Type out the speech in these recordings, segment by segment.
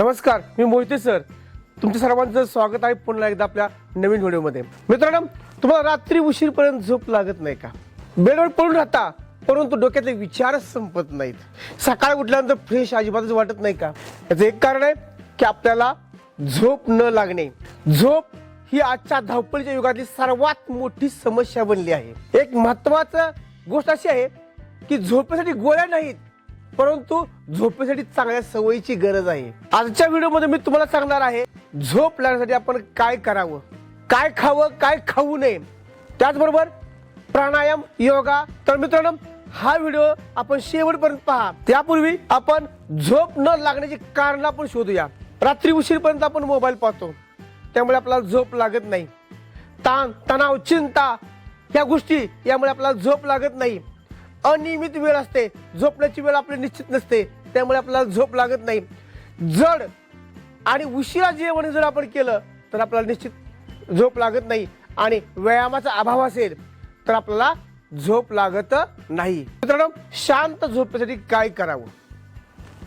नमस्कार, मी मोहिते सर. तुमच्या सर्वांचं स्वागत आहे पुन्हा एकदा आपल्या नवीन व्हिडिओमध्ये. मित्रांनो, तुम्हाला रात्री उशीरपर्यंत झोप लागत नाही का? बेडवर पडून राहता परंतु डोक्यातले विचारच संपत नाहीत. सकाळी उठल्यानंतर फ्रेश अजिबातच वाटत नाही का? याचं एक कारण आहे की आपल्याला झोप न लागणे. झोप ही आजच्या धावपळीच्या युगातली सर्वात मोठी समस्या बनली आहे. एक महत्त्वाची गोष्ट अशी आहे की झोपेसाठी गोळ्या नाहीत, परंतु झोपेसाठी चांगल्या सवयीची गरज आहे. आजच्या व्हिडिओमध्ये मी तुम्हाला सांगणार आहे झोप लागण्यासाठी आपण काय करावं, काय खावं, काय खाऊ नये, त्याचबरोबर प्राणायाम, योगा. तर मित्रांनो, हा व्हिडिओ आपण शेवटपर्यंत पहा. त्यापूर्वी आपण झोप न लागण्याची कारण आपण शोधूया. रात्री उशीरपर्यंत आपण मोबाईल पाहतो, त्यामुळे आपल्याला झोप लागत नाही. ताण तणाव, चिंता या गोष्टी यामुळे आपल्याला झोप लागत नाही. अनियमित वेळ असते, झोपण्याची वेळ आपली निश्चित नसते, त्यामुळे आपल्याला झोप लागत नाही. जड आणि उशिरा जेवण जर आपण केलं तर आपल्याला निश्चित झोप लागत नाही. आणि व्यायामाचा अभाव असेल तर आपल्याला झोप लागत नाही. मित्रांनो, शांत झोपेसाठी काय करावं?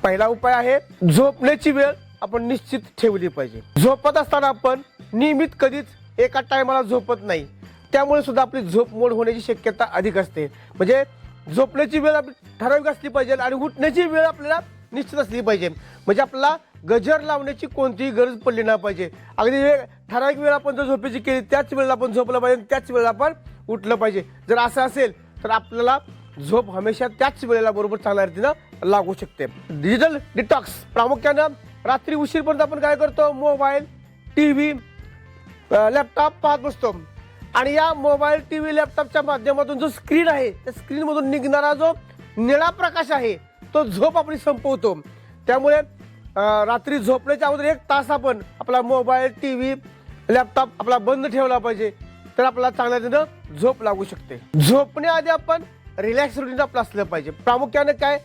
पहिला उपाय आहे झोपण्याची वेळ आपण निश्चित ठेवली पाहिजे. झोपत असताना आपण नियमित कधीच एका टायमाला झोपत नाही, त्यामुळे सुद्धा आपली झोप मोड होण्याची शक्यता अधिक असते. म्हणजे झोपण्याची वेळ आपली ठराविक असली पाहिजे आणि उठण्याची वेळ आपल्याला निश्चित असली पाहिजे. म्हणजे आपल्याला गजर लावण्याची कोणतीही गरज पडली नाही पाहिजे. अगदी ठराविक वेळ आपण जर झोपेची केली त्याच वेळेला आपण झोपलं पाहिजे, त्याच वेळेला आपण उठलं पाहिजे. जर असं असेल तर आपल्याला झोप हमेशा त्याच वेळेला बरोबर चांगल्या रीतीनं लागू शकते. डिजिटल डिटॉक्स, प्रामुख्यानं रात्री उशीरपर्यंत आपण काय करतो? मोबाईल, टीव्ही, लॅपटॉप पाहत बसतो. आणि या मोबाईल, टीव्ही, लॅपटॉपच्या माध्यमातून जो स्क्रीन आहे त्या स्क्रीन मधून निघणारा जो निळा प्रकाश आहे तो झोप आपली संपवतो. त्यामुळे रात्री झोपण्याच्या अगोदर 1 तास आपण आपला मोबाईल, टीव्ही, लॅपटॉप आपला बंद ठेवला पाहिजे, तर आपल्याला चांगल्या रीतीनं झोप लागू शकते. झोपण्याआधी आपण रिलॅक्स रुटीन आपलं असलं पाहिजे. प्रामुख्याने काय,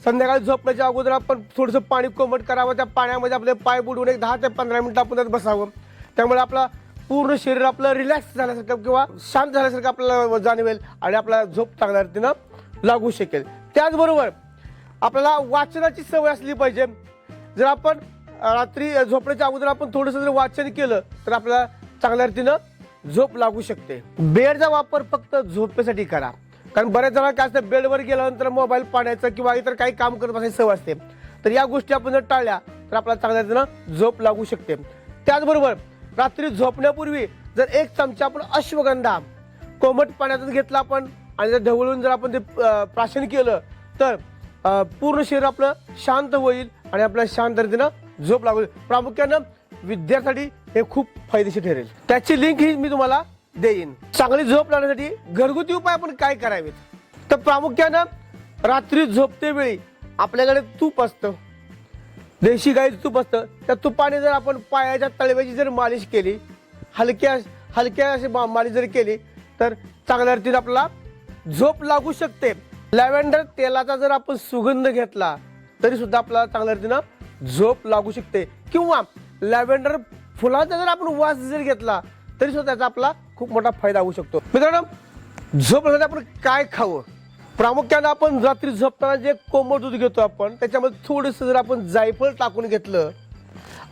संध्याकाळी झोपण्याच्या अगोदर आपण थोडंसं पाणी कोमट करावं, त्या पाण्यामध्ये आपले पाय बुडवून 10 ते 15 मिनिटं आपण त्यात बसावं. त्यामुळे आपला पूर्ण शरीर आपलं रिलॅक्स झाल्यासारखं किंवा शांत झाल्यासारखं आपल्याला जाणवेल आणि आपल्याला झोप चांगल्या रीतीनं लागू शकेल. त्याचबरोबर आपल्याला वाचनाची सवय असली पाहिजे. जर आपण रात्री झोपण्याच्या अगोदर आपण थोडंसं जर वाचन केलं तर आपल्याला चांगल्या रीतीनं झोप लागू शकते. बेडचा वापर फक्त झोपेसाठी करा, कारण बऱ्याच जणांना काय असतं, बेडवर गेल्यानंतर मोबाईल पाहण्याचं किंवा इतर काही काम करत बसायची सवय असते. तर या गोष्टी आपण जर टाळल्या तर आपल्याला चांगल्या रीतीनं झोप लागू शकते. त्याचबरोबर रात्री झोपण्यापूर्वी जर 1 चमचा आपण अश्वगंधा कोमट पाण्यातून घेतला आपण आणि जर ढवळून जर आपण ते प्राशन केलं तर पूर्ण शरीर आपलं शांत होईल आणि आपल्याला शांत रीतीनं झोप लागू. प्रामुख्यानं विद्यार्थ्यांसाठी हे खूप फायदेशीर ठरेल. त्याची लिंक ही मी तुम्हाला देईन. चांगली झोप लागण्यासाठी घरगुती उपाय आपण काय करावेत? तर प्रामुख्यानं रात्री झोपते वेळी आपल्याकडे तूप असतं, देशी गाईचं तूप असतं. त्या तुपाने जर आपण पायाच्या तळव्याची जर मालिश केली, हलक्या अशी मालिश जर केली तर चांगल्या रीतीने आपल्याला झोप लागू शकते. लॅव्हेंडर तेलाचा जर आपण सुगंध घेतला तरी सुद्धा आपल्याला चांगल्या रीतीनं झोप लागू शकते. किंवा लॅव्हेंडर फुलाचा जर आपण वास जर घेतला तरी सुद्धा त्याचा आपला खूप मोठा फायदा होऊ शकतो. मित्रांनो, झोप लागण्यासाठी आपण काय खावं? प्रामुख्यानं आपण रात्री झोपताना जे कोमट दूध घेतो आपण त्याच्यामध्ये थोडंसं जर आपण जायफळ टाकून घेतलं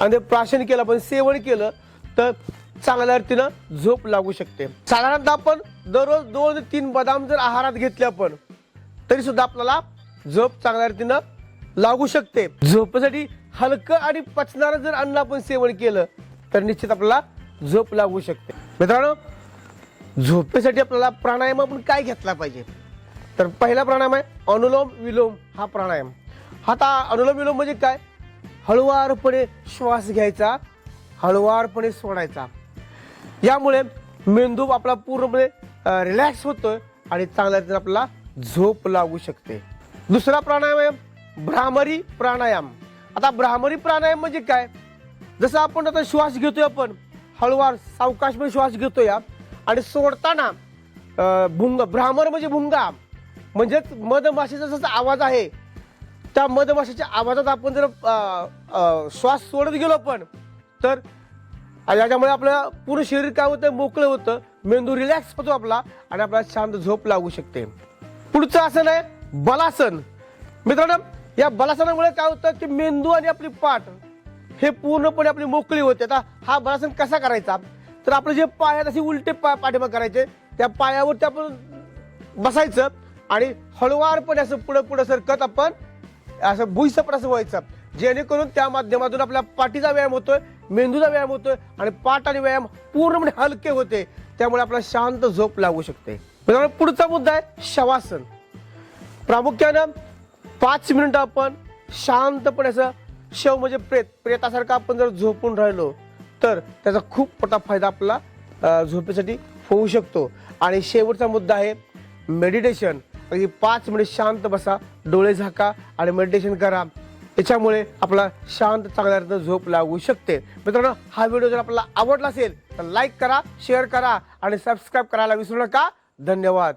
आणि ते प्राशन केलं, आपण सेवन केलं तर चांगल्या रीतीनं झोप लागू शकते. साधारणतः आपण दररोज 2 ते 3 बदाम जर आहारात घेतले आपण तरी सुद्धा आपल्याला झोप चांगल्या रीतीनं लागू शकते. झोपेसाठी हलकं आणि पचणारं जर अन्न आपण सेवन केलं तर निश्चित आपल्याला झोप लागू शकते. मित्रांनो, झोपेसाठी आपल्याला प्राणायाम आपण काय घेतला पाहिजे? तर पहिला प्राणायाम आहे अनुलोम विलोम हा प्राणायाम. आता अनुलोम विलोम म्हणजे काय? हळुवारपणे श्वास घ्यायचा, हळुवारपणे सोडायचा. यामुळे मेंदू आपला पूर्णपणे रिलॅक्स होतोय आणि चांगल्या रीतीने आपल्याला झोप लागू शकते. दुसरा प्राणायाम आहे भ्रामरी प्राणायाम. आता भ्रामरी प्राणायाम म्हणजे काय? जसं आपण आता श्वास घेतोय, आपण हळुवार सावकाशपणे श्वास घेतोय आणि सोडताना भ्रामर म्हणजे भुंगा, म्हणजेच मधमाशीचा जसा आवाज आहे त्या मधमाशीच्या आवाजात आपण जर श्वास सोडत गेलो आपण तर याच्यामुळे आपलं पूर्ण शरीर काय होतं? मोकळं होतं, मेंदू रिलॅक्स होतो आपला आणि आपल्याला शांत झोप लागू शकते. पुढचं आसन आहे बलासन. मित्रांनो, या बलासनामुळे काय होतं की मेंदू आणि आपली पाठ हे पूर्णपणे आपली मोकळी होते. आता हा बलासन कसा करायचा, तर आपले जे पाय आहेत असे उलटे पाठीमाग करायचे, त्या पायावरती आपण बसायचं आणि हळुवारपणे असं पुढे पुढे सरकत आपण असं भुईसपट असं व्हायचं, जेणेकरून त्या माध्यमातून आपल्या पाठीचा व्यायाम होतोय, मेंदूचा व्यायाम होतोय आणि पाठ आणि व्यायाम पूर्णपणे हलके होते. त्यामुळे आपल्याला शांत झोप लागू शकते. पुढचा मुद्दा आहे शवासन. प्रामुख्यानं 5 मिनिटं आपण शांतपणे असं शव म्हणजे प्रेतासारखं आपण जर झोपून राहिलो तर त्याचा खूप मोठा फायदा आपल्याला झोपेसाठी होऊ शकतो. आणि शेवटचा मुद्दा आहे मेडिटेशन. अगदी 5 मिनिट शांत बसा, डोळे झाका आणि मेडिटेशन करा. त्याच्यामुळे आपला शांत चांगल्या रीतीने झोप लागू शकते. मित्रांनो, हा व्हिडिओ जर आपल्याला आवडला असेल तर लाईक करा, शेअर करा आणि सबस्क्राईब करायला विसरू नका. धन्यवाद.